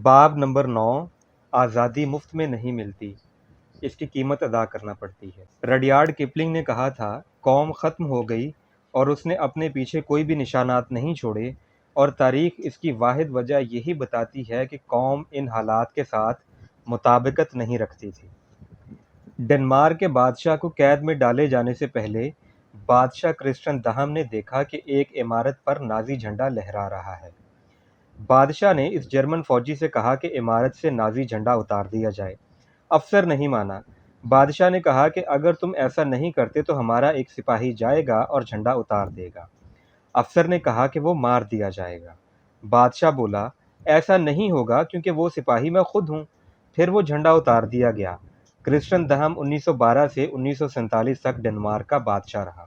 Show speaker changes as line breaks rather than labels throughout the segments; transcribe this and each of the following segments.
باب نمبر 9 آزادی مفت میں نہیں ملتی، اس کی قیمت ادا کرنا پڑتی ہے۔ رڈیارڈ کپلنگ نے کہا تھا، قوم ختم ہو گئی اور اس نے اپنے پیچھے کوئی بھی نشانات نہیں چھوڑے، اور تاریخ اس کی واحد وجہ یہی بتاتی ہے کہ قوم ان حالات کے ساتھ مطابقت نہیں رکھتی تھی۔ ڈنمارک کے بادشاہ کو قید میں ڈالے جانے سے پہلے بادشاہ کرسچن دہم نے دیکھا کہ ایک عمارت پر نازی جھنڈا لہرا رہا ہے۔ بادشاہ نے اس جرمن فوجی سے کہا کہ عمارت سے نازی جھنڈا اتار دیا جائے۔ افسر نہیں مانا۔ بادشاہ نے کہا کہ اگر تم ایسا نہیں کرتے تو ہمارا ایک سپاہی جائے گا اور جھنڈا اتار دے گا۔ افسر نے کہا کہ وہ مار دیا جائے گا۔ بادشاہ بولا، ایسا نہیں ہوگا کیونکہ وہ سپاہی میں خود ہوں۔ پھر وہ جھنڈا اتار دیا گیا۔ کرسچن دہم 1912 سے 1947 تک ڈنمارک کا بادشاہ رہا۔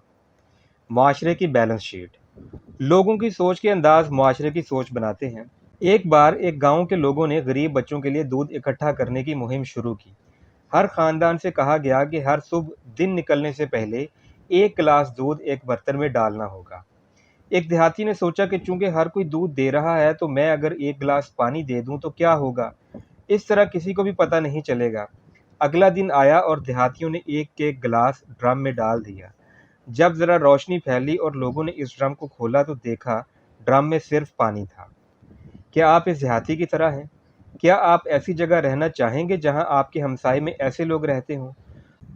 معاشرے کی بیلنس شیٹ۔ لوگوں کی سوچ کے انداز معاشرے کی سوچ بناتے ہیں۔ ایک بار ایک گاؤں کے لوگوں نے غریب بچوں کے لیے دودھ اکٹھا کرنے کی مہم شروع کی۔ ہر خاندان سے کہا گیا کہ ہر صبح دن نکلنے سے پہلے ایک گلاس دودھ ایک برتن میں ڈالنا ہوگا۔ ایک دیہاتی نے سوچا کہ چونکہ ہر کوئی دودھ دے رہا ہے تو میں اگر ایک گلاس پانی دے دوں تو کیا ہوگا، اس طرح کسی کو بھی پتہ نہیں چلے گا۔ اگلا دن آیا اور دیہاتیوں نے ایک ایک گلاس ڈرم میں ڈال دیا۔ جب ذرا روشنی پھیلی اور لوگوں نے اس ڈرم کو کھولا تو دیکھا ڈرم میں صرف پانی تھا۔ کیا آپ اس دیہاتی کی طرح ہیں؟ کیا آپ ایسی جگہ رہنا چاہیں گے جہاں آپ کے ہمسائے میں ایسے لوگ رہتے ہوں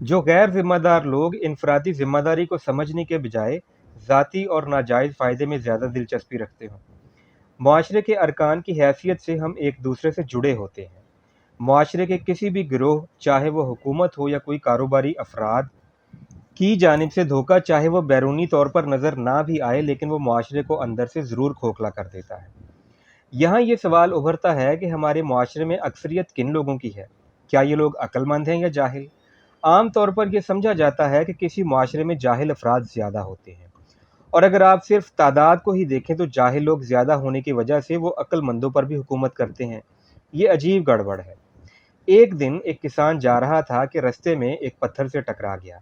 جو غیر ذمہ دار لوگ انفرادی ذمہ داری کو سمجھنے کے بجائے ذاتی اور ناجائز فائدے میں زیادہ دلچسپی رکھتے ہوں؟ معاشرے کے ارکان کی حیثیت سے ہم ایک دوسرے سے جڑے ہوتے ہیں۔ معاشرے کے کسی بھی گروہ، چاہے وہ حکومت ہو یا کوئی کاروباری افراد کی جانب سے دھوکہ، چاہے وہ بیرونی طور پر نظر نہ بھی آئے لیکن وہ معاشرے کو اندر سے ضرور کھوکھلا کر دیتا ہے۔ یہاں یہ سوال ابھرتا ہے کہ ہمارے معاشرے میں اکثریت کن لوگوں کی ہے؟ کیا یہ لوگ عقل مند ہیں یا جاہل؟ عام طور پر یہ سمجھا جاتا ہے کہ کسی معاشرے میں جاہل افراد زیادہ ہوتے ہیں، اور اگر آپ صرف تعداد کو ہی دیکھیں تو جاہل لوگ زیادہ ہونے کی وجہ سے وہ عقل مندوں پر بھی حکومت کرتے ہیں۔ یہ عجیب گڑبڑ ہے۔ ایک دن ایک کسان جا رہا تھا کہ رستے میں ایک پتھر سے ٹکرا گیا۔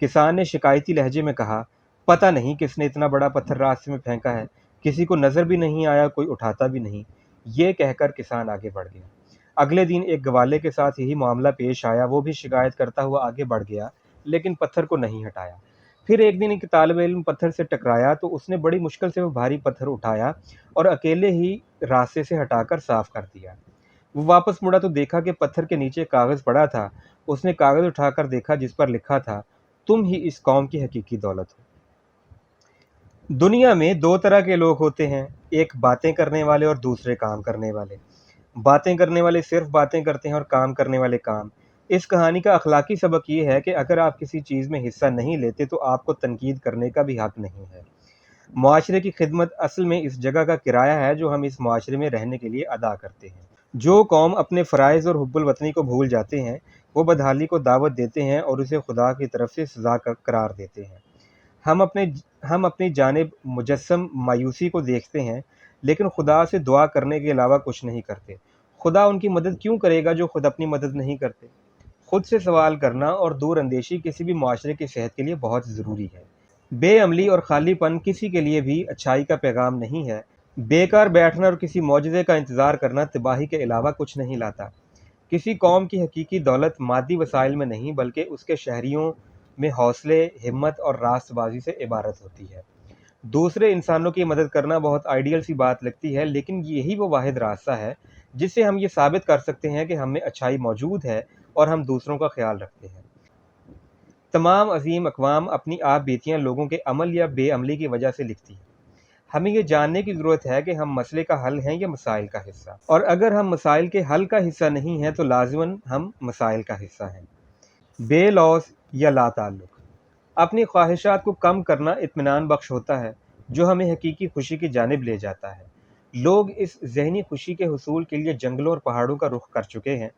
کسان نے شکایتی لہجے میں کہا، پتہ نہیں کس نے اتنا بڑا پتھر راستے میں پھینکا ہے، کسی کو نظر بھی نہیں آیا، کوئی اٹھاتا بھی نہیں۔ یہ کہہ کر کسان آگے بڑھ گیا۔ اگلے دن ایک گوالے کے ساتھ یہی معاملہ پیش آیا، وہ بھی شکایت کرتا ہوا آگے بڑھ گیا لیکن پتھر کو نہیں ہٹایا۔ پھر ایک دن ایک طالب علم پتھر سے ٹکرایا تو اس نے بڑی مشکل سے وہ بھاری پتھر اٹھایا اور اکیلے ہی راستے سے ہٹا کر صاف کر دیا۔ وہ واپس مڑا تو دیکھا کہ پتھر کے نیچے کاغذ پڑا تھا۔ اس نے کاغذ اٹھا کر دیکھا جس پر لکھا تھا، تم ہی اس قوم کی حقیقی دولت ہو۔ دنیا میں دو طرح کے لوگ ہوتے ہیں، ایک باتیں کرنے والے اور دوسرے کام کرنے والے۔ باتیں کرنے والے صرف باتیں کرتے ہیں اور کام کرنے والے کام۔ اس کہانی کا اخلاقی سبق یہ ہے کہ اگر آپ کسی چیز میں حصہ نہیں لیتے تو آپ کو تنقید کرنے کا بھی حق نہیں ہے۔ معاشرے کی خدمت اصل میں اس جگہ کا کرایہ ہے جو ہم اس معاشرے میں رہنے کے لیے ادا کرتے ہیں۔ جو قوم اپنے فرائض اور حب الوطنی کو بھول جاتے ہیں وہ بدحالی کو دعوت دیتے ہیں اور اسے خدا کی طرف سے سزا قرار دیتے ہیں۔ ہم اپنی جانب مجسم مایوسی کو دیکھتے ہیں لیکن خدا سے دعا کرنے کے علاوہ کچھ نہیں کرتے۔ خدا ان کی مدد کیوں کرے گا جو خود اپنی مدد نہیں کرتے؟ خود سے سوال کرنا اور دور اندیشی کسی بھی معاشرے کی صحت کے لیے بہت ضروری ہے۔ بے عملی اور خالی پن کسی کے لیے بھی اچھائی کا پیغام نہیں ہے۔ بیکار بیٹھنا اور کسی معجزے کا انتظار کرنا تباہی کے علاوہ کچھ نہیں لاتا۔ کسی قوم کی حقیقی دولت مادی وسائل میں نہیں بلکہ اس کے شہریوں میں حوصلے، ہمت اور راست بازی سے عبارت ہوتی ہے۔ دوسرے انسانوں کی مدد کرنا بہت آئیڈیل سی بات لگتی ہے لیکن یہی وہ واحد راستہ ہے جس سے ہم یہ ثابت کر سکتے ہیں کہ ہم میں اچھائی موجود ہے اور ہم دوسروں کا خیال رکھتے ہیں۔ تمام عظیم اقوام اپنی آپ بیتیاں لوگوں کے عمل یا بے عملی کی وجہ سے لکھتی ہیں۔ ہمیں یہ جاننے کی ضرورت ہے کہ ہم مسئلے کا حل ہیں یا مسائل کا حصہ، اور اگر ہم مسائل کے حل کا حصہ نہیں ہیں تو لازماً ہم مسائل کا حصہ ہیں۔ بے لوث یا لا تعلق۔ اپنی خواہشات کو کم کرنا اطمینان بخش ہوتا ہے جو ہمیں حقیقی خوشی کی جانب لے جاتا ہے۔ لوگ اس ذہنی خوشی کے حصول کے لیے جنگلوں اور پہاڑوں کا رخ کر چکے ہیں۔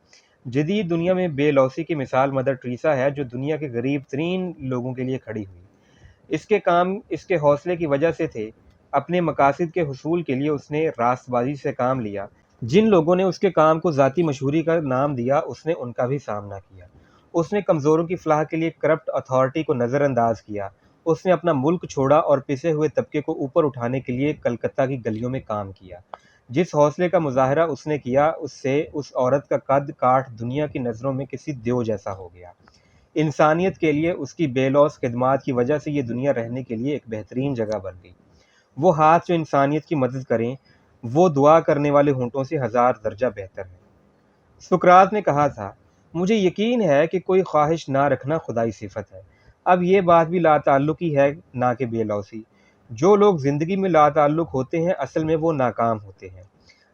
جدید دنیا میں بے لوثی کی مثال مدر ٹریسا ہے جو دنیا کے غریب ترین لوگوں کے لیے کھڑی ہوئی۔ اس کے کام اس کے حوصلے کی وجہ سے تھے۔ اپنے مقاصد کے حصول کے لیے اس نے راست بازی سے کام لیا۔ جن لوگوں نے اس کے کام کو ذاتی مشہوری کا نام دیا اس نے ان کا بھی سامنا کیا۔ اس نے کمزوروں کی فلاح کے لیے کرپٹ اتھارٹی کو نظر انداز کیا۔ اس نے اپنا ملک چھوڑا اور پسے ہوئے طبقے کو اوپر اٹھانے کے لیے کلکتہ کی گلیوں میں کام کیا۔ جس حوصلے کا مظاہرہ اس نے کیا اس سے اس عورت کا قد کاٹ دنیا کی نظروں میں کسی دیو جیسا ہو گیا۔ انسانیت کے لیے اس کی بے لوث خدمات کی وجہ سے یہ دنیا رہنے کے لیے ایک بہترین جگہ بن گئی۔ وہ ہاتھ جو انسانیت کی مدد کریں وہ دعا کرنے والے ہونٹوں سے 1000 درجہ بہتر ہے۔ سقراط نے کہا تھا، مجھے یقین ہے کہ کوئی خواہش نہ رکھنا خدائی صفت ہے۔ اب یہ بات بھی لا تعلقی ہے نہ کہ بے لوثی۔ جو لوگ زندگی میں لا تعلق ہوتے ہیں اصل میں وہ ناکام ہوتے ہیں۔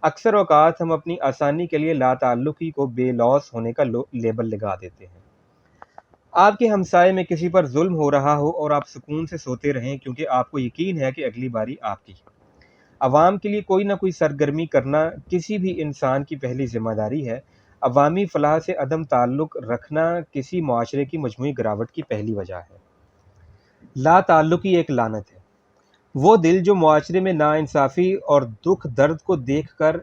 اکثر اوقات ہم اپنی آسانی کے لیے لا تعلقی کو بے لوث ہونے کا لیبل لگا دیتے ہیں۔ آپ کے ہمسائے میں کسی پر ظلم ہو رہا ہو اور آپ سکون سے سوتے رہیں کیونکہ آپ کو یقین ہے کہ اگلی باری آپ کی ہے۔ عوام کے لیے کوئی نہ کوئی سرگرمی کرنا کسی بھی انسان کی پہلی ذمہ داری ہے۔ عوامی فلاح سے عدم تعلق رکھنا کسی معاشرے کی مجموعی گراوٹ کی پہلی وجہ ہے۔ لا تعلقی ایک لعنت ہے۔ وہ دل جو معاشرے میں ناانصافی اور دکھ درد کو دیکھ کر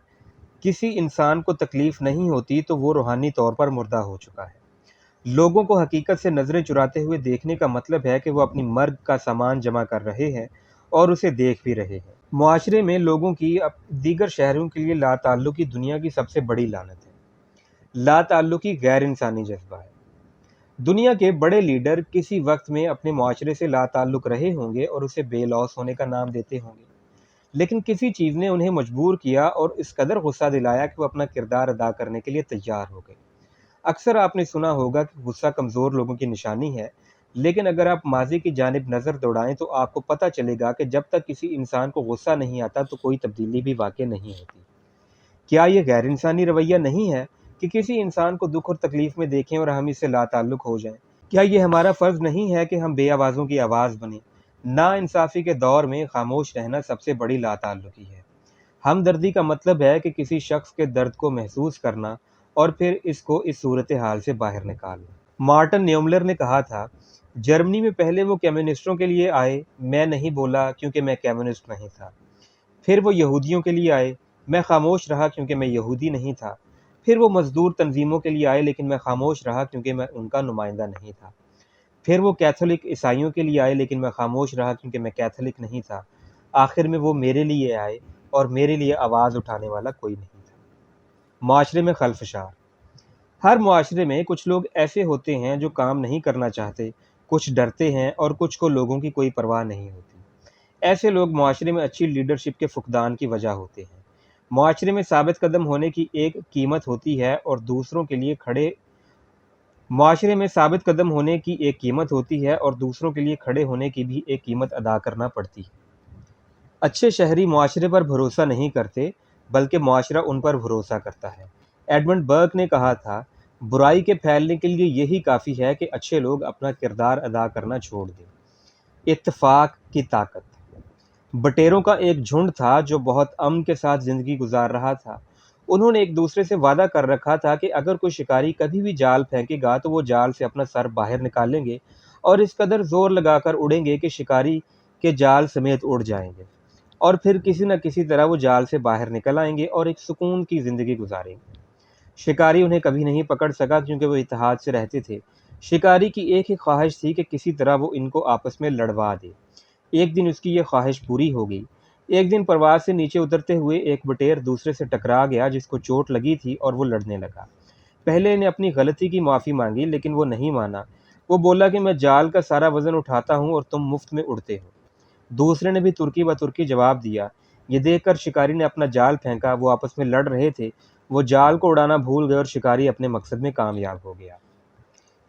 کسی انسان کو تکلیف نہیں ہوتی تو وہ روحانی طور پر مردہ ہو چکا ہے۔ لوگوں کو حقیقت سے نظریں چراتے ہوئے دیکھنے کا مطلب ہے کہ وہ اپنی مرگ کا سامان جمع کر رہے ہیں اور اسے دیکھ بھی رہے ہیں۔ معاشرے میں لوگوں کی دیگر شہریوں کے لیے لا تعلقی دنیا کی سب سے بڑی لعنت ہے۔ لا تعلقی غیر انسانی جذبہ ہے۔ دنیا کے بڑے لیڈر کسی وقت میں اپنے معاشرے سے لا تعلق رہے ہوں گے اور اسے بے لوث ہونے کا نام دیتے ہوں گے، لیکن کسی چیز نے انہیں مجبور کیا اور اس قدر غصہ دلایا کہ وہ اپنا کردار ادا کرنے کے لیے تیار ہو گئے۔ اکثر آپ نے سنا ہوگا کہ غصہ کمزور لوگوں کی نشانی ہے، لیکن اگر آپ ماضی کی جانب نظر دوڑائیں تو آپ کو پتہ چلے گا کہ جب تک کسی انسان کو غصہ نہیں آتا تو کوئی تبدیلی بھی واقع نہیں ہوتی۔ کیا یہ غیر انسانی رویہ نہیں ہے کہ کسی انسان کو دکھ اور تکلیف میں دیکھیں اور ہم اس سے لا تعلق ہو جائیں؟ کیا یہ ہمارا فرض نہیں ہے کہ ہم بے آوازوں کی آواز بنیں؟ نا انصافی کے دور میں خاموش رہنا سب سے بڑی لا تعلقی ہے۔ ہمدردی کا مطلب ہے کہ کسی شخص کے درد کو محسوس کرنا اور پھر اس کو اس صورتحال سے باہر نکالنا۔ مارٹن نیوملر نے کہا تھا، جرمنی میں پہلے وہ کمیونسٹوں کے لیے آئے، میں نہیں بولا کیونکہ میں کمیونسٹ نہیں تھا۔ پھر وہ یہودیوں کے لیے آئے، میں خاموش رہا کیونکہ میں یہودی نہیں تھا۔ پھر وہ مزدور تنظیموں کے لیے آئے لیکن میں خاموش رہا کیونکہ میں ان کا نمائندہ نہیں تھا۔ پھر وہ کیتھولک عیسائیوں کے لیے آئے لیکن میں خاموش رہا کیونکہ میں کیتھولک نہیں تھا۔ آخر میں وہ میرے لیے آئے اور میرے لیے آواز اٹھانے والا کوئی نہیں تھا۔ معاشرے میں خلفشار۔ ہر معاشرے میں کچھ لوگ ایسے ہوتے ہیں جو کام نہیں کرنا چاہتے، کچھ ڈرتے ہیں اور کچھ کو لوگوں کی کوئی پرواہ نہیں ہوتی۔ ایسے لوگ معاشرے میں اچھی لیڈرشپ کے فقدان کی وجہ ہوتے ہیں۔ معاشرے میں ثابت قدم ہونے کی ایک قیمت ہوتی ہے اور دوسروں کے لیے کھڑے ہونے کی بھی ایک قیمت ادا کرنا پڑتی ہے۔ اچھے شہری معاشرے پر بھروسہ نہیں کرتے بلکہ معاشرہ ان پر بھروسہ کرتا ہے۔ ایڈمنڈ برک نے کہا تھا، برائی کے پھیلنے کے لیے یہی کافی ہے کہ اچھے لوگ اپنا کردار ادا کرنا چھوڑ دیں۔ اتفاق کی طاقت۔ بٹیروں کا ایک جھنڈ تھا جو بہت امن کے ساتھ زندگی گزار رہا تھا۔ انہوں نے ایک دوسرے سے وعدہ کر رکھا تھا کہ اگر کوئی شکاری کبھی بھی جال پھینکے گا تو وہ جال سے اپنا سر باہر نکالیں گے اور اس قدر زور لگا کر اڑیں گے کہ شکاری کے جال سمیت اڑ جائیں گے، اور پھر کسی نہ کسی طرح وہ جال سے باہر نکل آئیں گے اور ایک سکون کی زندگی گزاریں گے۔ شکاری انہیں کبھی نہیں پکڑ سکا کیونکہ وہ اتحاد سے رہتے تھے۔ شکاری کی ایک ہی خواہش تھی کہ کسی طرح وہ ان کو آپس میں لڑوا دے۔ ایک دن اس کی یہ خواہش پوری ہو گئی۔ ایک دن پرواز سے نیچے اترتے ہوئے ایک بٹیر دوسرے سے ٹکرا گیا جس کو چوٹ لگی تھی اور وہ لڑنے لگا۔ پہلے نے اپنی غلطی کی معافی مانگی لیکن وہ نہیں مانا۔ وہ بولا کہ میں جال کا سارا وزن اٹھاتا ہوں اور تم مفت میں اڑتے ہو۔ دوسرے نے بھی ترکی بترکی جواب دیا۔ یہ دیکھ کر شکاری نے اپنا جال پھینکا۔ وہ آپس میں لڑ رہے تھے، وہ جال کو اڑانا بھول گئے اور شکاری اپنے مقصد میں کامیاب ہو گیا۔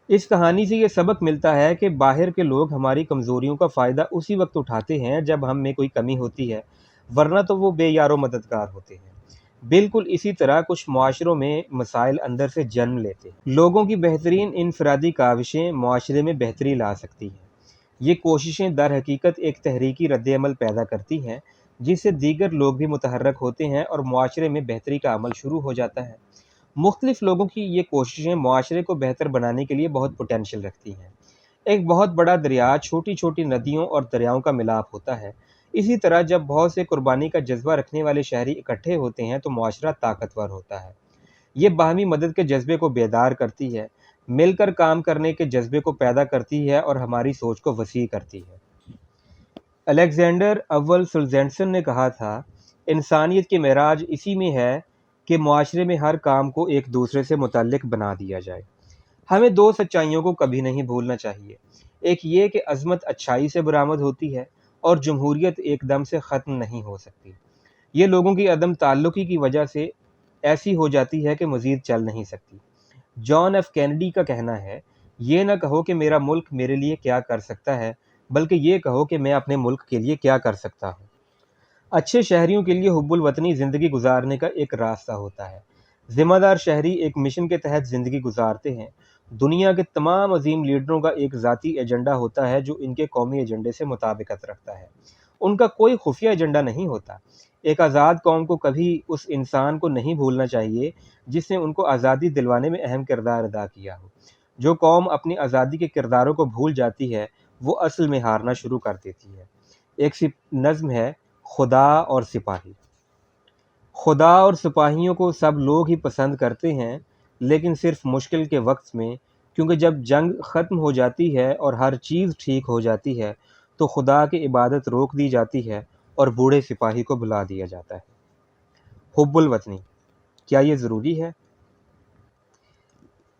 اس کہانی سے یہ سبق ملتا ہے کہ باہر کے لوگ ہماری کمزوریوں کا فائدہ اسی وقت اٹھاتے ہیں جب ہم میں کوئی کمی ہوتی ہے، ورنہ تو وہ بے یار و مددگار ہوتے ہیں۔ بالکل اسی طرح کچھ معاشروں میں مسائل اندر سے جنم لیتے ہیں۔ لوگوں کی بہترین انفرادی کاوشیں معاشرے میں بہتری لا سکتی ہیں۔ یہ کوششیں در حقیقت ایک تحریکی رد عمل پیدا کرتی ہیں جس سے دیگر لوگ بھی متحرک ہوتے ہیں اور معاشرے میں بہتری کا عمل شروع ہو جاتا ہے۔ مختلف لوگوں کی یہ کوششیں معاشرے کو بہتر بنانے کے لیے بہت پوٹینشیل رکھتی ہیں۔ ایک بہت بڑا دریا چھوٹی چھوٹی ندیوں اور دریاؤں کا ملاپ ہوتا ہے۔ اسی طرح جب بہت سے قربانی کا جذبہ رکھنے والے شہری اکٹھے ہوتے ہیں تو معاشرہ طاقتور ہوتا ہے۔ یہ باہمی مدد کے جذبے کو بیدار کرتی ہے، مل کر کام کرنے کے جذبے کو پیدا کرتی ہے اور ہماری سوچ کو وسیع کرتی ہے۔ الیگزینڈر اول سولجینسن نے کہا تھا، انسانیت کی معراج اسی میں ہے کہ معاشرے میں ہر کام کو ایک دوسرے سے متعلق بنا دیا جائے۔ ہمیں دو سچائیوں کو کبھی نہیں بھولنا چاہیے، ایک یہ کہ عظمت اچھائی سے برآمد ہوتی ہے اور جمہوریت ایک دم سے ختم نہیں ہو سکتی۔ یہ لوگوں کی عدم تعلقی کی وجہ سے ایسی ہو جاتی ہے کہ مزید چل نہیں سکتی۔ جان ایف کینیڈی کا کہنا ہے، یہ نہ کہو کہ میرا ملک میرے لیے کیا کر سکتا ہے، بلکہ یہ کہو کہ میں اپنے ملک کے لیے کیا کر سکتا ہوں۔ اچھے شہریوں کے لیے حب الوطنی زندگی گزارنے کا ایک راستہ ہوتا ہے۔ ذمہ دار شہری ایک مشن کے تحت زندگی گزارتے ہیں۔ دنیا کے تمام عظیم لیڈروں کا ایک ذاتی ایجنڈا ہوتا ہے جو ان کے قومی ایجنڈے سے مطابقت رکھتا ہے۔ ان کا کوئی خفیہ ایجنڈا نہیں ہوتا۔ ایک آزاد قوم کو کبھی اس انسان کو نہیں بھولنا چاہیے جس نے ان کو آزادی دلوانے میں اہم کردار ادا کیا ہو۔ جو قوم اپنی آزادی کے کرداروں کو بھول جاتی ہے وہ اصل میں ہارنا شروع کر دیتی ہے۔ ایک نظم ہے، خدا اور سپاہی۔ خدا اور سپاہیوں کو سب لوگ ہی پسند کرتے ہیں، لیکن صرف مشکل کے وقت میں، کیونکہ جب جنگ ختم ہو جاتی ہے اور ہر چیز ٹھیک ہو جاتی ہے تو خدا کی عبادت روک دی جاتی ہے اور بوڑھے سپاہی کو بلا دیا جاتا ہے۔ حب الوطنی، کیا یہ ضروری ہے؟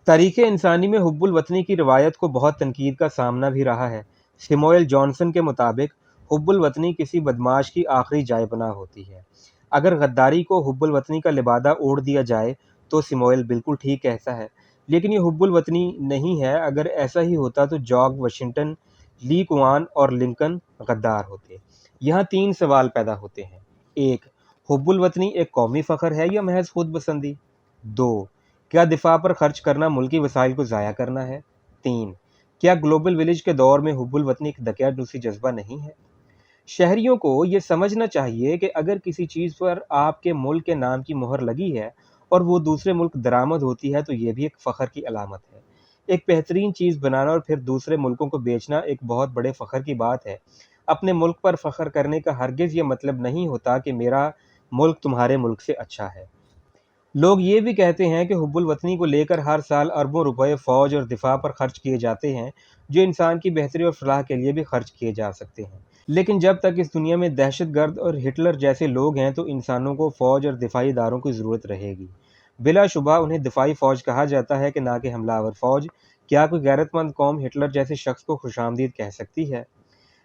تاریخ انسانی میں حب الوطنی کی روایت کو بہت تنقید کا سامنا بھی رہا ہے۔ سیموئل جانسن کے مطابق حب الوطنی کسی بدماش کی آخری جائے پناہ ہوتی ہے۔ اگر غداری کو حب الوطنی کا لبادہ اوڑھ دیا جائے تو سیموئل بالکل ٹھیک کہتا ہے، لیکن یہ حب الوطنی نہیں ہے۔ اگر ایسا ہی ہوتا تو جارج واشنگٹن، لی کوان اور لنکن غدار ہوتے۔ یہاں تین سوال پیدا ہوتے ہیں۔ ایک، حب الوطنی ایک قومی فخر ہے یا محض خود پسندی؟ دو، کیا دفاع پر خرچ کرنا ملکی وسائل کو ضائع کرنا ہے؟ تین، کیا گلوبل ولیج کے دور میں حب الوطنی ایک دقیانوسی جذبہ نہیں ہے؟ شہریوں کو یہ سمجھنا چاہیے کہ اگر کسی چیز پر آپ کے ملک کے نام کی مہر لگی ہے اور وہ دوسرے ملک درآمد ہوتی ہے تو یہ بھی ایک فخر کی علامت ہے۔ ایک بہترین چیز بنانا اور پھر دوسرے ملکوں کو بیچنا ایک بہت بڑے فخر کی بات ہے۔ اپنے ملک پر فخر کرنے کا ہرگز یہ مطلب نہیں ہوتا کہ میرا ملک تمہارے ملک سے اچھا ہے۔ لوگ یہ بھی کہتے ہیں کہ حب الوطنی کو لے کر ہر سال اربوں روپے فوج اور دفاع پر خرچ کیے جاتے ہیں، جو انسان کی بہتری اور فلاح کے لیے بھی خرچ کیے جا سکتے ہیں۔ لیکن جب تک اس دنیا میں دہشت گرد اور ہٹلر جیسے لوگ ہیں تو انسانوں کو فوج اور دفاعی اداروں کی ضرورت رہے گی۔ بلا شبہ انہیں دفاعی فوج کہا جاتا ہے کہ نہ کہ حملہ آور فوج۔ کیا کوئی غیرت مند قوم ہٹلر جیسے شخص کو خوش آمدید کہہ سکتی ہے؟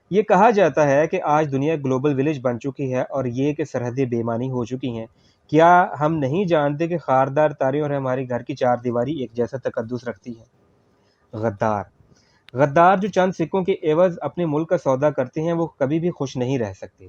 یہ کہا جاتا ہے کہ آج دنیا گلوبل ولیج بن چکی ہے اور یہ کہ سرحدیں بے معنی ہو چکی ہیں۔ کیا ہم نہیں جانتے کہ خاردار تاریں اور ہمارے گھر کی چار دیواری ایک جیسا تقدس رکھتی ہیں؟ غدار، غدار جو چند سکوں کے عوض اپنے ملک کا سودا کرتے ہیں وہ کبھی بھی خوش نہیں رہ سکتے۔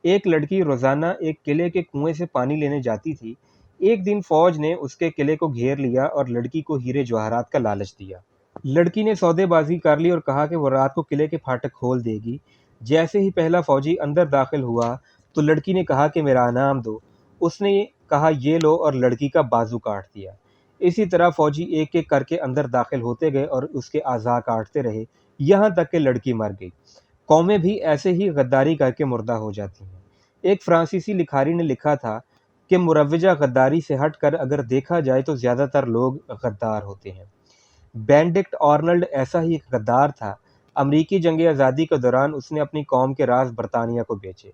ایک لڑکی روزانہ ایک قلعے کے کنویں سے پانی لینے جاتی تھی۔ ایک دن فوج نے اس کے قلعے کو گھیر لیا اور لڑکی کو ہیرے جواہرات کا لالچ دیا۔ لڑکی نے سودے بازی کر لی اور کہا کہ وہ رات کو قلعے کے پھاٹک کھول دے گی۔ جیسے ہی پہلا فوجی اندر داخل ہوا تو لڑکی نے کہا کہ میرا انعام دو۔ اس نے کہا یہ لو اور لڑکی کا بازو کاٹ دیا۔ اسی طرح فوجی ایک ایک کر کے اندر داخل ہوتے گئے اور اس کے اعضاء کاٹتے رہے یہاں تک کہ لڑکی مر گئی۔ قومیں بھی ایسے ہی غداری کر کے مردہ ہو جاتی ہیں۔ ایک فرانسیسی لکھاری نے لکھا تھا کہ مروجہ غداری سے ہٹ کر اگر دیکھا جائے تو زیادہ تر لوگ غدار ہوتے ہیں۔ بینڈکٹ آرنلڈ ایسا ہی ایک غدار تھا۔ امریکی جنگ آزادی کے دوران اس نے اپنی قوم کے راز برطانیہ کو بیچے۔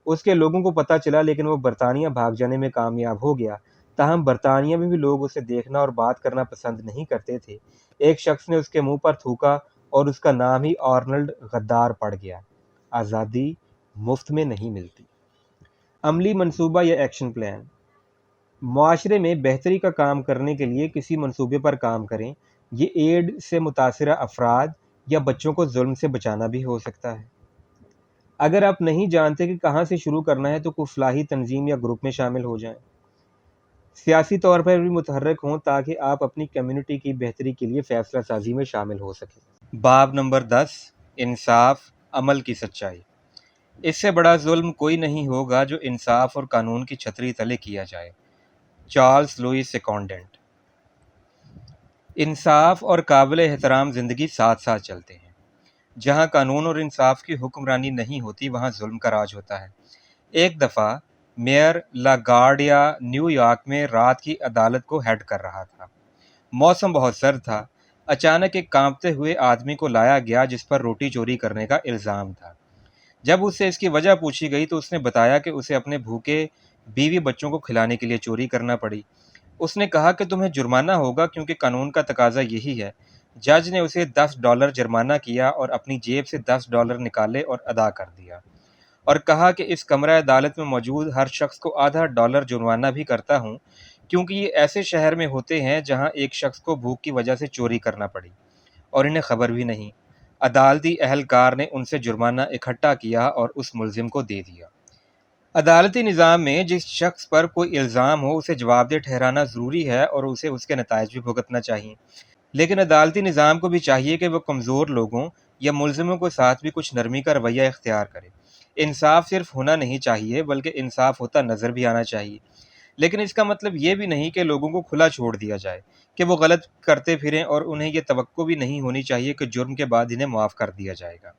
اس کے لوگوں کو پتہ چلا لیکن وہ برطانیہ بھاگ جانے میں کامیاب ہو گیا۔ تاہم برطانیہ میں بھی لوگ اسے دیکھنا اور بات کرنا پسند نہیں کرتے تھے۔ ایک شخص نے اس کے منہ پر تھوکا اور اس کا نام ہی آرنلڈ غدار پڑ گیا۔ آزادی مفت میں نہیں ملتی۔ عملی منصوبہ یا ایکشن پلان۔ معاشرے میں بہتری کا کام کرنے کے لیے کسی منصوبے پر کام کریں۔ یہ ایڈ سے متاثرہ افراد یا بچوں کو ظلم سے بچانا بھی ہو سکتا ہے۔ اگر آپ نہیں جانتے کہ کہاں سے شروع کرنا ہے تو کوئی فلاحی تنظیم یا گروپ میں شامل ہو جائیں۔ سیاسی طور پر بھی متحرک ہوں تاکہ آپ اپنی کمیونٹی کی بہتری کے لیے فیصلہ سازی میں شامل ہو سکیں۔ باب نمبر 10، انصاف، عمل کی سچائی۔ اس سے بڑا ظلم کوئی نہیں ہوگا جو انصاف اور قانون کی چھتری تلے کیا جائے۔ Charles Louis Secondat. انصاف اور قابل احترام زندگی ساتھ ساتھ چلتے ہیں۔ جہاں قانون اور انصاف کی حکمرانی نہیں ہوتی وہاں ظلم کا راج ہوتا ہے۔ ایک دفعہ میئر لاگارڈیا نیو یارک میں رات کی عدالت کو ہیڈ کر رہا تھا۔ موسم بہت سرد تھا۔ اچانک ایک کانپتے ہوئے آدمی کو لایا گیا جس پر روٹی چوری کرنے کا الزام تھا۔ جب اس سے اس کی وجہ پوچھی گئی تو اس نے بتایا کہ اسے اپنے بھوکے بیوی بچوں کو کھلانے کے لیے چوری کرنا پڑی۔ اس نے کہا کہ تمہیں جرمانہ ہوگا کیونکہ قانون کا تقاضا یہی ہے۔ جج نے اسے $10 جرمانہ کیا اور اپنی جیب سے $10 نکالے اور ادا کر دیا، اور کہا کہ اس کمرہ عدالت میں موجود ہر شخص کو $0.5 جرمانہ بھی کرتا ہوں، کیونکہ یہ ایسے شہر میں ہوتے ہیں جہاں ایک شخص کو بھوک کی وجہ سے چوری کرنا پڑی اور انہیں خبر بھی نہیں۔ عدالتی اہلکار نے ان سے جرمانہ اکٹھا کیا اور اس ملزم کو دے دیا۔ عدالتی نظام میں جس شخص پر کوئی الزام ہو اسے جواب دہ ٹھہرانا ضروری ہے اور اسے اس کے نتائج بھی بھگتنا چاہیے، لیکن عدالتی نظام کو بھی چاہیے کہ وہ کمزور لوگوں یا ملزموں کے ساتھ بھی کچھ نرمی کا رویہ اختیار کرے۔ انصاف صرف ہونا نہیں چاہیے بلکہ انصاف ہوتا نظر بھی آنا چاہیے، لیکن اس کا مطلب یہ بھی نہیں کہ لوگوں کو کھلا چھوڑ دیا جائے کہ وہ غلط کرتے پھریں، اور انہیں یہ توقع بھی نہیں ہونی چاہیے کہ جرم کے بعد انہیں معاف کر دیا جائے گا۔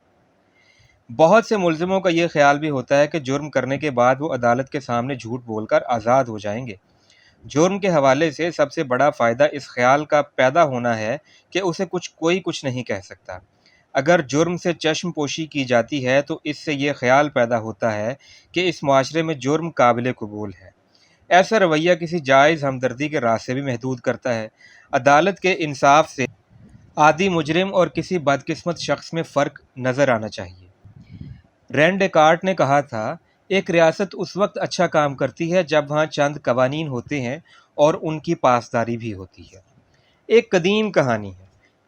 بہت سے ملزموں کا یہ خیال بھی ہوتا ہے کہ جرم کرنے کے بعد وہ عدالت کے سامنے جھوٹ بول کر آزاد ہو جائیں گے۔ جرم کے حوالے سے سب سے بڑا فائدہ اس خیال کا پیدا ہونا ہے کہ اسے کوئی کچھ نہیں کہہ سکتا۔ اگر جرم سے چشم پوشی کی جاتی ہے تو اس سے یہ خیال پیدا ہوتا ہے کہ اس معاشرے میں جرم قابل قبول ہے۔ ایسا رویہ کسی جائز ہمدردی کے راستے بھی محدود کرتا ہے۔ عدالت کے انصاف سے عادی مجرم اور کسی بدقسمت شخص میں فرق نظر آنا چاہیے۔ رین ڈیکارٹ نے کہا تھا، ایک ریاست اس وقت اچھا کام کرتی ہے جب وہاں چند قوانین ہوتے ہیں اور ان کی پاسداری بھی ہوتی ہے۔ ایک قدیم کہانی ہے۔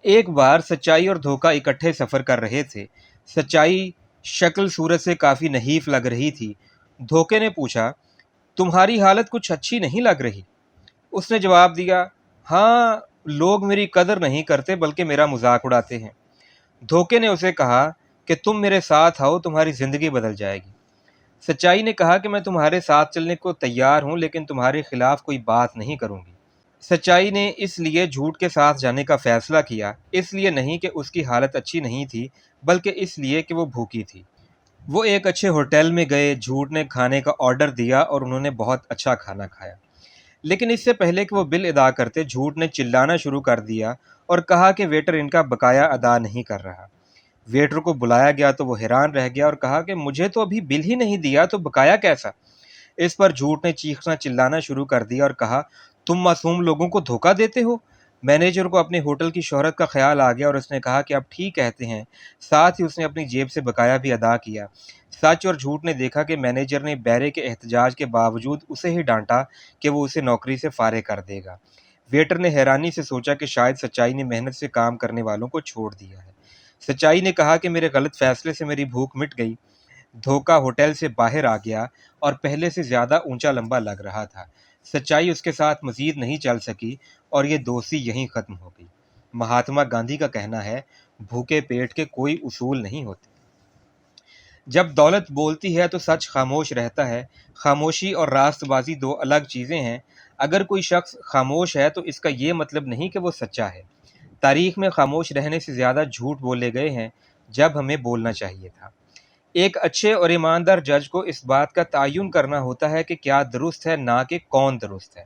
ایک بار سچائی اور دھوکہ اکٹھے سفر کر رہے تھے۔ سچائی شکل صورت سے کافی نحیف لگ رہی تھی۔ دھوکے نے پوچھا، تمہاری حالت کچھ اچھی نہیں لگ رہی؟ اس نے جواب دیا، ہاں، لوگ میری قدر نہیں کرتے بلکہ میرا مذاق اڑاتے ہیں۔ دھوکے نے اسے کہا کہ تم میرے ساتھ آؤ، تمہاری زندگی بدل جائے گی۔ سچائی نے کہا کہ میں تمہارے ساتھ چلنے کو تیار ہوں لیکن تمہارے خلاف کوئی بات نہیں کروں گی۔ سچائی نے اس لیے جھوٹ کے ساتھ جانے کا فیصلہ کیا، اس لیے نہیں کہ اس کی حالت اچھی نہیں تھی بلکہ اس لیے کہ وہ بھوکی تھی۔ وہ ایک اچھے ہوٹل میں گئے، جھوٹ نے کھانے کا آرڈر دیا اور انہوں نے بہت اچھا کھانا کھایا، لیکن اس سے پہلے کہ وہ بل ادا کرتے جھوٹ نے چلانا شروع کر دیا اور کہا کہ ویٹر ان کا بقایا ادا نہیں کر رہا۔ ویٹر کو بلایا گیا تو وہ حیران رہ گیا اور کہا کہ مجھے تو ابھی بل ہی نہیں دیا تو بقایا کیسا؟ اس پر جھوٹ نے چیخنا چلانا شروع کر دیا اور کہا، تم معصوم لوگوں کو دھوکہ دیتے ہو۔ مینیجر کو اپنے ہوٹل کی شہرت کا خیال آ گیا اور اس نے کہا کہ آپ ٹھیک کہتے ہیں، ساتھ ہی اس نے اپنی جیب سے بقایا بھی ادا کیا۔ سچ اور جھوٹ نے دیکھا کہ مینیجر نے بیرے کے احتجاج کے باوجود اسے ہی ڈانٹا کہ وہ اسے نوکری سے فارغ کر دے گا۔ ویٹر نے حیرانی سے سوچا کہ شاید سچائی نے محنت سے کام کرنے والوں کو چھوڑ دیا ہے۔ سچائی نے کہا کہ میرے غلط فیصلے سے میری بھوک مٹ گئی۔ دھوکہ ہوٹل سے باہر آ گیا اور پہلے سے زیادہ اونچا لمبا لگ رہا تھا۔ سچائی اس کے ساتھ مزید نہیں چل سکی اور یہ دوستی یہیں ختم ہو گئی۔ مہاتما گاندھی کا کہنا ہے، بھوکے پیٹ کے کوئی اصول نہیں ہوتے۔ جب دولت بولتی ہے تو سچ خاموش رہتا ہے۔ خاموشی اور راست بازی دو الگ چیزیں ہیں۔ اگر کوئی شخص خاموش ہے تو اس کا یہ مطلب نہیں کہ وہ سچا ہے۔ تاریخ میں خاموش رہنے سے زیادہ جھوٹ بولے گئے ہیں جب ہمیں بولنا چاہیے تھا۔ ایک اچھے اور ایماندار جج کو اس بات کا تعین کرنا ہوتا ہے کہ کیا درست ہے، نہ کہ کون درست ہے۔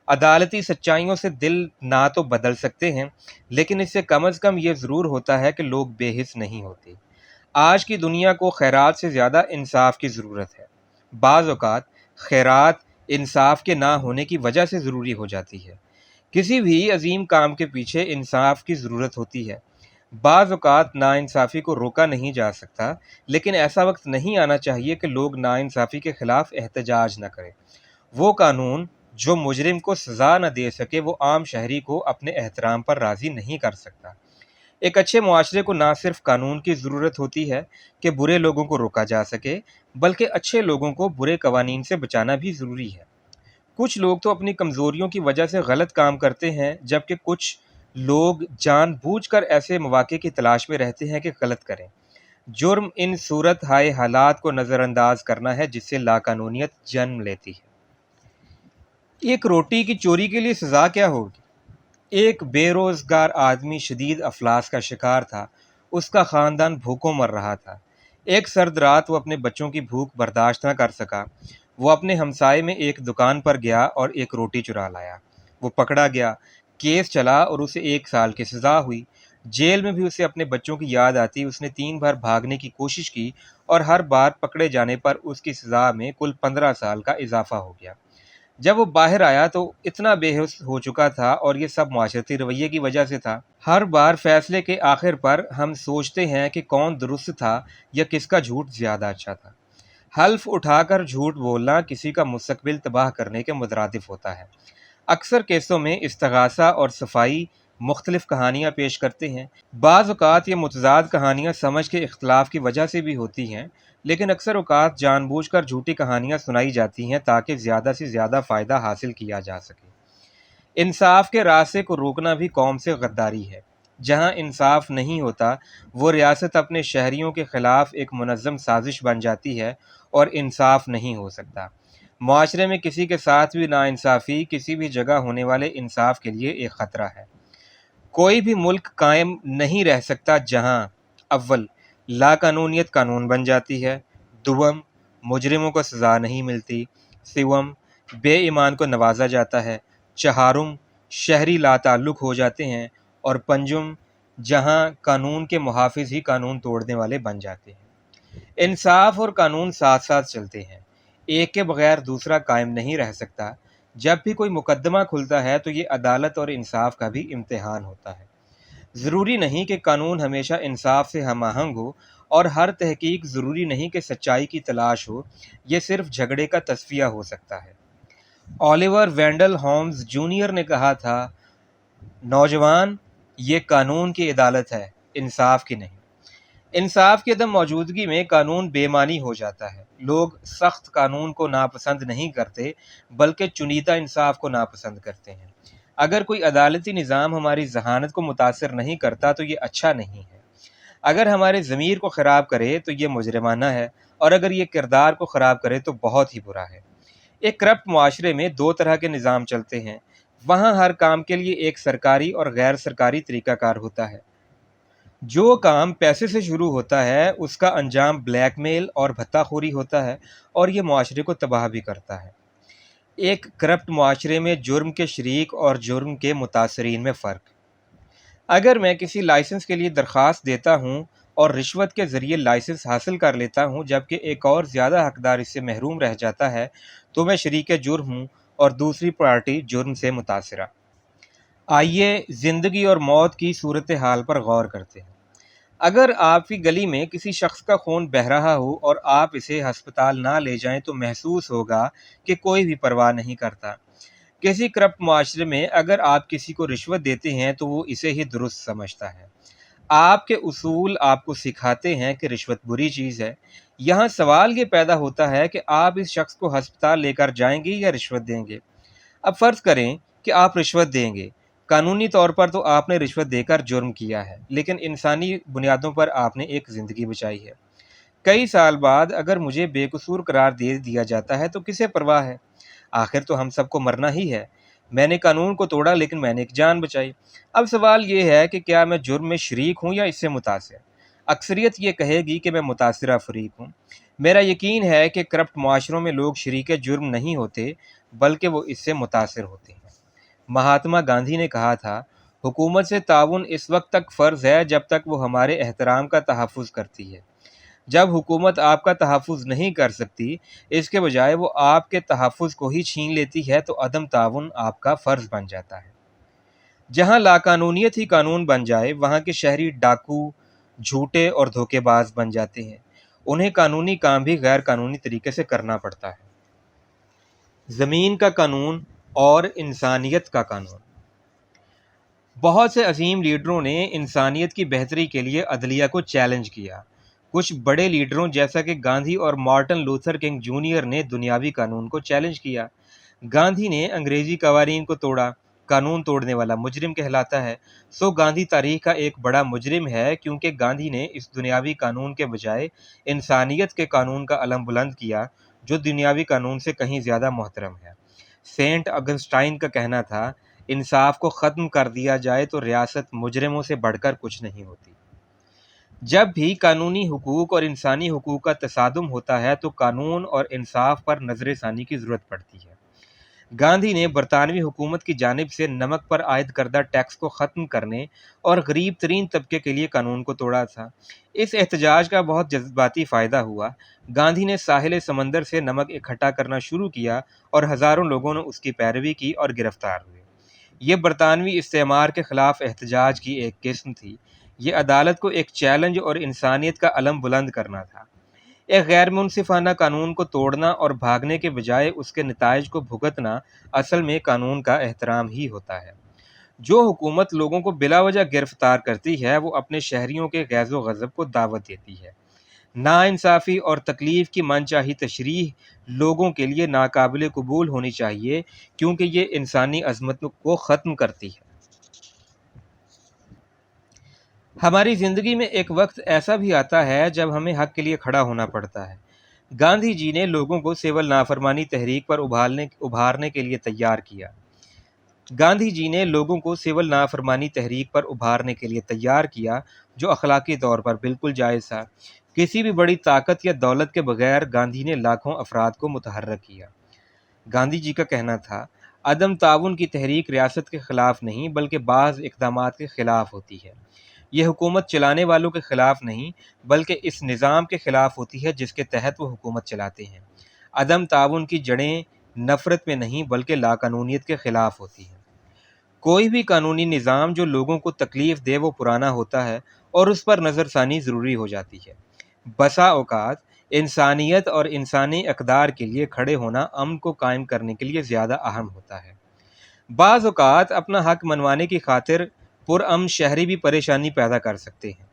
عدالتی سچائیوں سے دل نہ تو بدل سکتے ہیں، لیکن اس سے کم از کم یہ ضرور ہوتا ہے کہ لوگ بے حس نہیں ہوتے۔ آج کی دنیا کو خیرات سے زیادہ انصاف کی ضرورت ہے۔ بعض اوقات خیرات انصاف کے نہ ہونے کی وجہ سے ضروری ہو جاتی ہے۔ کسی بھی عظیم کام کے پیچھے انصاف کی ضرورت ہوتی ہے۔ بعض اوقات ناانصافی کو روکا نہیں جا سکتا، لیکن ایسا وقت نہیں آنا چاہیے کہ لوگ ناانصافی کے خلاف احتجاج نہ کریں۔ وہ قانون جو مجرم کو سزا نہ دے سکے وہ عام شہری کو اپنے احترام پر راضی نہیں کر سکتا۔ ایک اچھے معاشرے کو نہ صرف قانون کی ضرورت ہوتی ہے کہ برے لوگوں کو روکا جا سکے، بلکہ اچھے لوگوں کو برے قوانین سے بچانا بھی ضروری ہے۔ کچھ لوگ تو اپنی کمزوریوں کی وجہ سے غلط کام کرتے ہیں، جبکہ کچھ لوگ جان بوجھ کر ایسے مواقع کی تلاش میں رہتے ہیں کہ غلط کریں۔ جرم ان صورت حالات کو نظر انداز کرنا ہے جس سے لاقانونیت جنم لیتی ہے۔ ایک روٹی کی چوری کے لیے سزا کیا ہوگی؟ ایک بے روزگار آدمی شدید افلاس کا شکار تھا۔ اس کا خاندان بھوکوں مر رہا تھا۔ ایک سرد رات وہ اپنے بچوں کی بھوک برداشت نہ کر سکا۔ وہ اپنے ہمسائے میں ایک دکان پر گیا اور ایک روٹی چرا لایا۔ وہ پکڑا گیا، کیس چلا اور اسے 1 سال کی سزا ہوئی۔ جیل میں بھی اسے اپنے بچوں کی یاد آتی۔ اس نے 3 بار بھاگنے کی کوشش کی اور ہر بار پکڑے جانے پر اس کی سزا میں کل 15 سال کا اضافہ ہو گیا۔ جب وہ باہر آیا تو اتنا بے ہوش ہو چکا تھا، اور یہ سب معاشرتی رویے کی وجہ سے تھا۔ ہر بار فیصلے کے آخر پر ہم سوچتے ہیں کہ کون درست تھا یا کس کا جھوٹ زیادہ اچھا تھا۔ حلف اٹھا کر جھوٹ بولنا کسی کا مستقبل تباہ کرنے کے مترادف ہوتا ہے۔ اکثر کیسوں میں استغاثہ اور صفائی مختلف کہانیاں پیش کرتے ہیں۔ بعض اوقات یہ متضاد کہانیاں سمجھ کے اختلاف کی وجہ سے بھی ہوتی ہیں، لیکن اکثر اوقات جان بوجھ کر جھوٹی کہانیاں سنائی جاتی ہیں تاکہ زیادہ سے زیادہ فائدہ حاصل کیا جا سکے۔ انصاف کے راستے کو روکنا بھی قوم سے غداری ہے۔ جہاں انصاف نہیں ہوتا، وہ ریاست اپنے شہریوں کے خلاف ایک منظم سازش بن جاتی ہے، اور انصاف نہیں ہو سکتا۔ معاشرے میں کسی کے ساتھ بھی ناانصافی کسی بھی جگہ ہونے والے انصاف کے لیے ایک خطرہ ہے۔ کوئی بھی ملک قائم نہیں رہ سکتا جہاں اول لا قانونیت قانون بن جاتی ہے، دوم مجرموں کو سزا نہیں ملتی، سوم بے ایمان کو نوازا جاتا ہے، چہارم شہری لا تعلق ہو جاتے ہیں، اور پنجم جہاں قانون کے محافظ ہی قانون توڑنے والے بن جاتے ہیں۔ انصاف اور قانون ساتھ ساتھ چلتے ہیں، ایک کے بغیر دوسرا قائم نہیں رہ سکتا۔ جب بھی کوئی مقدمہ کھلتا ہے تو یہ عدالت اور انصاف کا بھی امتحان ہوتا ہے۔ ضروری نہیں کہ قانون ہمیشہ انصاف سے ہم آہنگ ہو، اور ہر تحقیق ضروری نہیں کہ سچائی کی تلاش ہو، یہ صرف جھگڑے کا تصفیہ ہو سکتا ہے۔ اولیور وینڈل ہومز جونیئر نے کہا تھا، نوجوان، یہ قانون کی عدالت ہے، انصاف کی نہیں۔ انصاف کی عدم موجودگی میں قانون بے معنی ہو جاتا ہے۔ لوگ سخت قانون کو ناپسند نہیں کرتے، بلکہ چنیدہ انصاف کو ناپسند کرتے ہیں۔ اگر کوئی عدالتی نظام ہماری ذہانت کو متاثر نہیں کرتا تو یہ اچھا نہیں ہے۔ اگر ہمارے ضمیر کو خراب کرے تو یہ مجرمانہ ہے، اور اگر یہ کردار کو خراب کرے تو بہت ہی برا ہے۔ ایک کرپٹ معاشرے میں دو طرح کے نظام چلتے ہیں۔ وہاں ہر کام کے لیے ایک سرکاری اور غیر سرکاری طریقہ کار ہوتا ہے۔ جو کام پیسے سے شروع ہوتا ہے اس کا انجام بلیک میل اور بھتہ خوری ہوتا ہے، اور یہ معاشرے کو تباہ بھی کرتا ہے۔ ایک کرپٹ معاشرے میں جرم کے شریک اور جرم کے متاثرین میں فرق۔ اگر میں کسی لائسنس کے لیے درخواست دیتا ہوں اور رشوت کے ذریعے لائسنس حاصل کر لیتا ہوں، جبکہ ایک اور زیادہ حقدار اس سے محروم رہ جاتا ہے، تو میں شریک جرم ہوں اور دوسری پارٹی جرم سے متاثرہ۔ آئیے زندگی اور موت کی صورتحال پر غور کرتے ہیں۔ اگر آپ کی گلی میں کسی شخص کا خون بہہ رہا ہو اور آپ اسے ہسپتال نہ لے جائیں تو محسوس ہوگا کہ کوئی بھی پرواہ نہیں کرتا۔ کسی کرپٹ معاشرے میں اگر آپ کسی کو رشوت دیتے ہیں تو وہ اسے ہی درست سمجھتا ہے۔ آپ کے اصول آپ کو سکھاتے ہیں کہ رشوت بری چیز ہے۔ یہاں سوال یہ پیدا ہوتا ہے کہ آپ اس شخص کو ہسپتال لے کر جائیں گے یا رشوت دیں گے؟ اب فرض کریں کہ آپ رشوت دیں گے۔ قانونی طور پر تو آپ نے رشوت دے کر جرم کیا ہے، لیکن انسانی بنیادوں پر آپ نے ایک زندگی بچائی ہے۔ کئی سال بعد اگر مجھے بے قصور قرار دے دیا جاتا ہے تو کسے پرواہ ہے؟ آخر تو ہم سب کو مرنا ہی ہے۔ میں نے قانون کو توڑا لیکن میں نے ایک جان بچائی۔ اب سوال یہ ہے کہ کیا میں جرم میں شریک ہوں یا اس سے متاثر؟ اکثریت یہ کہے گی کہ میں متاثرہ فریق ہوں۔ میرا یقین ہے کہ کرپٹ معاشروں میں لوگ شریک جرم نہیں ہوتے، بلکہ وہ اس سے متاثر ہوتے ہیں۔ مہاتما گاندھی نے کہا تھا، حکومت سے تعاون اس وقت تک فرض ہے جب تک وہ ہمارے احترام کا تحفظ کرتی ہے۔ جب حکومت آپ کا تحفظ نہیں کر سکتی، اس کے بجائے وہ آپ کے تحفظ کو ہی چھین لیتی ہے، تو عدم تعاون آپ کا فرض بن جاتا ہے۔ جہاں لاقانونیت ہی قانون بن جائے، وہاں کے شہری ڈاکو، جھوٹے اور دھوکے باز بن جاتے ہیں۔ انہیں قانونی کام بھی غیر قانونی طریقے سے کرنا پڑتا ہے۔ زمین کا قانون اور انسانیت کا قانون۔ بہت سے عظیم لیڈروں نے انسانیت کی بہتری کے لیے عدلیہ کو چیلنج کیا۔ کچھ بڑے لیڈروں جیسا کہ گاندھی اور مارٹن لوتھر کنگ جونیئر نے دنیاوی قانون کو چیلنج کیا۔ گاندھی نے انگریزی قوانین کو توڑا۔ قانون توڑنے والا مجرم کہلاتا ہے۔ سو گاندھی تاریخ کا ایک بڑا مجرم ہے، کیونکہ گاندھی نے اس دنیاوی قانون کے بجائے انسانیت کے قانون کا علم بلند کیا، جو دنیاوی قانون سے کہیں زیادہ محترم ہے۔ سینٹ اگسٹائن کا کہنا تھا، انصاف کو ختم کر دیا جائے تو ریاست مجرموں سے بڑھ کر کچھ نہیں ہوتی۔ جب بھی قانونی حقوق اور انسانی حقوق کا تصادم ہوتا ہے تو قانون اور انصاف پر نظر ثانی کی ضرورت پڑتی ہے۔ گاندھی نے برطانوی حکومت کی جانب سے نمک پر عائد کردہ ٹیکس کو ختم کرنے اور غریب ترین طبقے کے لیے قانون کو توڑا تھا۔ اس احتجاج کا بہت جذباتی فائدہ ہوا۔ گاندھی نے ساحل سمندر سے نمک اکٹھا کرنا شروع کیا اور ہزاروں لوگوں نے اس کی پیروی کی اور گرفتار ہوئے۔ یہ برطانوی استعمار کے خلاف احتجاج کی ایک قسم تھی۔ یہ عدالت کو ایک چیلنج اور انسانیت کا علم بلند کرنا تھا۔ ایک غیر منصفانہ قانون کو توڑنا اور بھاگنے کے بجائے اس کے نتائج کو بھگتنا اصل میں قانون کا احترام ہی ہوتا ہے۔ جو حکومت لوگوں کو بلا وجہ گرفتار کرتی ہے وہ اپنے شہریوں کے غیظ و غضب کو دعوت دیتی ہے۔ ناانصافی اور تکلیف کی من چاہی تشریح لوگوں کے لیے ناقابل قبول ہونی چاہیے، کیونکہ یہ انسانی عظمت کو ختم کرتی ہے۔ ہماری زندگی میں ایک وقت ایسا بھی آتا ہے جب ہمیں حق کے لیے کھڑا ہونا پڑتا ہے۔ گاندھی جی نے لوگوں کو سول نافرمانی تحریک پر ابھارنے کے لیے تیار کیا۔ گاندھی جی نے لوگوں کو سول نافرمانی تحریک پر ابھارنے کے لیے تیار کیا، جو اخلاقی طور پر بالکل جائز تھا۔ کسی بھی بڑی طاقت یا دولت کے بغیر گاندھی نے لاکھوں افراد کو متحرک کیا۔ گاندھی جی کا کہنا تھا، عدم تعاون کی تحریک ریاست کے خلاف نہیں بلکہ بعض اقدامات کے خلاف ہوتی ہے۔ یہ حکومت چلانے والوں کے خلاف نہیں بلکہ اس نظام کے خلاف ہوتی ہے جس کے تحت وہ حکومت چلاتے ہیں۔ عدم تعاون کی جڑیں نفرت میں نہیں بلکہ لاقانونیت کے خلاف ہوتی ہیں۔ کوئی بھی قانونی نظام جو لوگوں کو تکلیف دے وہ پرانا ہوتا ہے اور اس پر نظر ثانی ضروری ہو جاتی ہے۔ بسا اوقات انسانیت اور انسانی اقدار کے لیے کھڑے ہونا امن کو قائم کرنے کے لیے زیادہ اہم ہوتا ہے۔ بعض اوقات اپنا حق منوانے کی خاطر پرامن شہری بھی پریشانی پیدا کر سکتے ہیں۔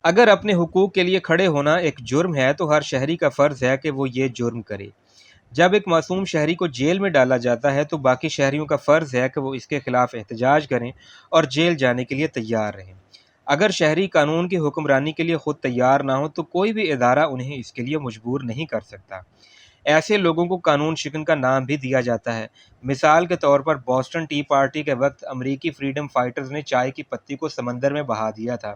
اگر اپنے حقوق کے لیے کھڑے ہونا ایک جرم ہے تو ہر شہری کا فرض ہے کہ وہ یہ جرم کرے۔ جب ایک معصوم شہری کو جیل میں ڈالا جاتا ہے تو باقی شہریوں کا فرض ہے کہ وہ اس کے خلاف احتجاج کریں اور جیل جانے کے لیے تیار رہیں۔ اگر شہری قانون کی حکمرانی کے لیے خود تیار نہ ہو تو کوئی بھی ادارہ انہیں اس کے لیے مجبور نہیں کر سکتا۔ ایسے لوگوں کو قانون شکن کا نام بھی دیا جاتا ہے۔ مثال کے طور پر بوسٹن ٹی پارٹی کے وقت امریکی فریڈم فائٹرز نے چائے کی پتی کو سمندر میں بہا دیا تھا۔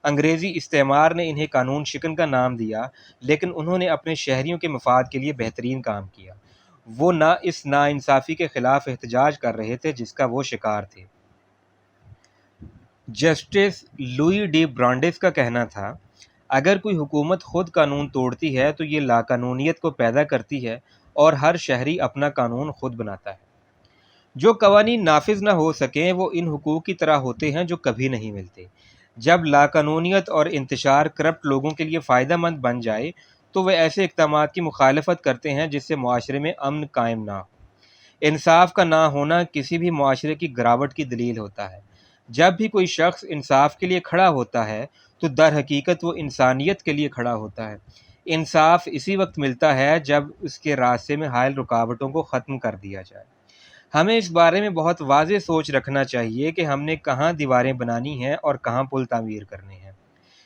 انگریزی استعمار نے انہیں قانون شکن کا نام دیا، لیکن انہوں نے اپنے شہریوں کے مفاد کے لیے بہترین کام کیا۔ وہ اس ناانصافی کے خلاف احتجاج کر رہے تھے جس کا وہ شکار تھے۔ جسٹس لوئی ڈی برانڈس کا کہنا تھا، اگر کوئی حکومت خود قانون توڑتی ہے تو یہ لاقانونیت کو پیدا کرتی ہے اور ہر شہری اپنا قانون خود بناتا ہے۔ جو قوانین نافذ نہ ہو سکیں وہ ان حقوق کی طرح ہوتے ہیں جو کبھی نہیں ملتے۔ جب لاقانونیت اور انتشار کرپٹ لوگوں کے لیے فائدہ مند بن جائے تو وہ ایسے اقدامات کی مخالفت کرتے ہیں جس سے معاشرے میں امن قائم نہ ہو۔ انصاف کا نہ ہونا کسی بھی معاشرے کی گراوٹ کی دلیل ہوتا ہے۔ جب بھی کوئی شخص انصاف کے لیے کھڑا ہوتا ہے تو در حقیقت وہ انسانیت کے لیے کھڑا ہوتا ہے۔ انصاف اسی وقت ملتا ہے جب اس کے راستے میں حائل رکاوٹوں کو ختم کر دیا جائے۔ ہمیں اس بارے میں بہت واضح سوچ رکھنا چاہیے کہ ہم نے کہاں دیواریں بنانی ہیں اور کہاں پل تعمیر کرنے ہیں۔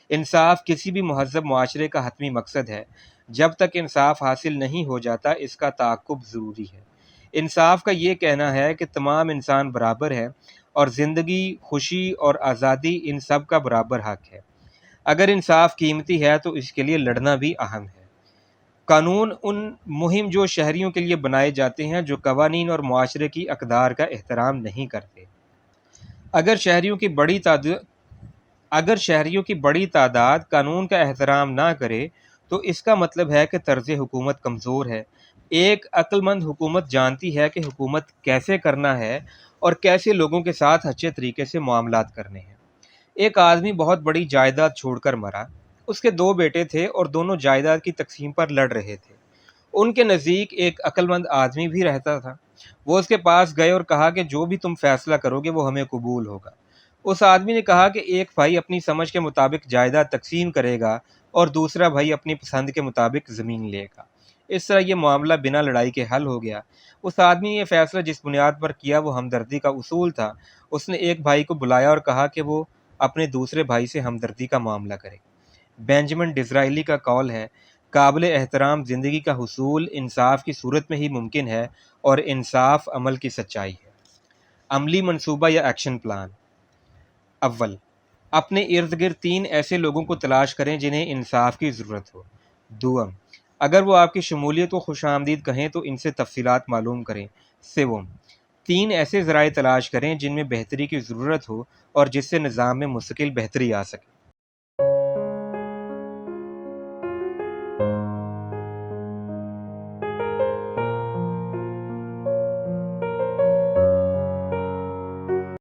انصاف کسی بھی مہذب معاشرے کا حتمی مقصد ہے۔ جب تک انصاف حاصل نہیں ہو جاتا اس کا تعاقب ضروری ہے۔ انصاف کا یہ کہنا ہے کہ تمام انسان برابر ہے اور زندگی، خوشی اور آزادی ان سب کا برابر حق ہے۔ اگر انصاف قیمتی ہے تو اس کے لیے لڑنا بھی اہم ہے۔ قانون ان مہم جو شہریوں کے لیے بنائے جاتے ہیں جو قوانین اور معاشرے کی اقدار کا احترام نہیں کرتے۔ اگر شہریوں کی بڑی تعداد قانون کا احترام نہ کرے تو اس کا مطلب ہے کہ طرز حکومت کمزور ہے۔ ایک عقل مند حکومت جانتی ہے کہ حکومت کیسے کرنا ہے اور کیسے لوگوں کے ساتھ اچھے طریقے سے معاملات کرنے ہیں۔ ایک آدمی بہت بڑی جائیداد چھوڑ کر مرا۔ اس کے 2 بیٹے تھے اور دونوں جائیداد کی تقسیم پر لڑ رہے تھے۔ ان کے نزدیک ایک عقل مند آدمی بھی رہتا تھا۔ وہ اس کے پاس گئے اور کہا کہ جو بھی تم فیصلہ کرو گے وہ ہمیں قبول ہوگا۔ اس آدمی نے کہا کہ ایک بھائی اپنی سمجھ کے مطابق جائیداد تقسیم کرے گا اور دوسرا بھائی اپنی پسند کے مطابق زمین لے گا۔ اس طرح یہ معاملہ بنا لڑائی کے حل ہو گیا۔ اس آدمی نے یہ فیصلہ جس بنیاد پر کیا وہ ہمدردی کا اصول تھا۔ اس نے ایک بھائی کو بلایا اور کہا کہ وہ اپنے دوسرے بھائی سے ہمدردی کا معاملہ کرے۔ بینجامن ڈزرائیلی کا قول ہے، قابل احترام زندگی کا حصول انصاف کی صورت میں ہی ممکن ہے اور انصاف عمل کی سچائی ہے۔ عملی منصوبہ یا ایکشن پلان۔ اول، اپنے ارد گرد 3 ایسے لوگوں کو تلاش کریں جنہیں انصاف کی ضرورت ہو۔ دوم، اگر وہ آپ کی شمولیت کو خوش آمدید کہیں تو ان سے تفصیلات معلوم کریں۔ سیوم، 3 ایسے ذرائع تلاش کریں جن میں بہتری کی ضرورت ہو اور جس سے نظام میں مستقل بہتری آ سکے۔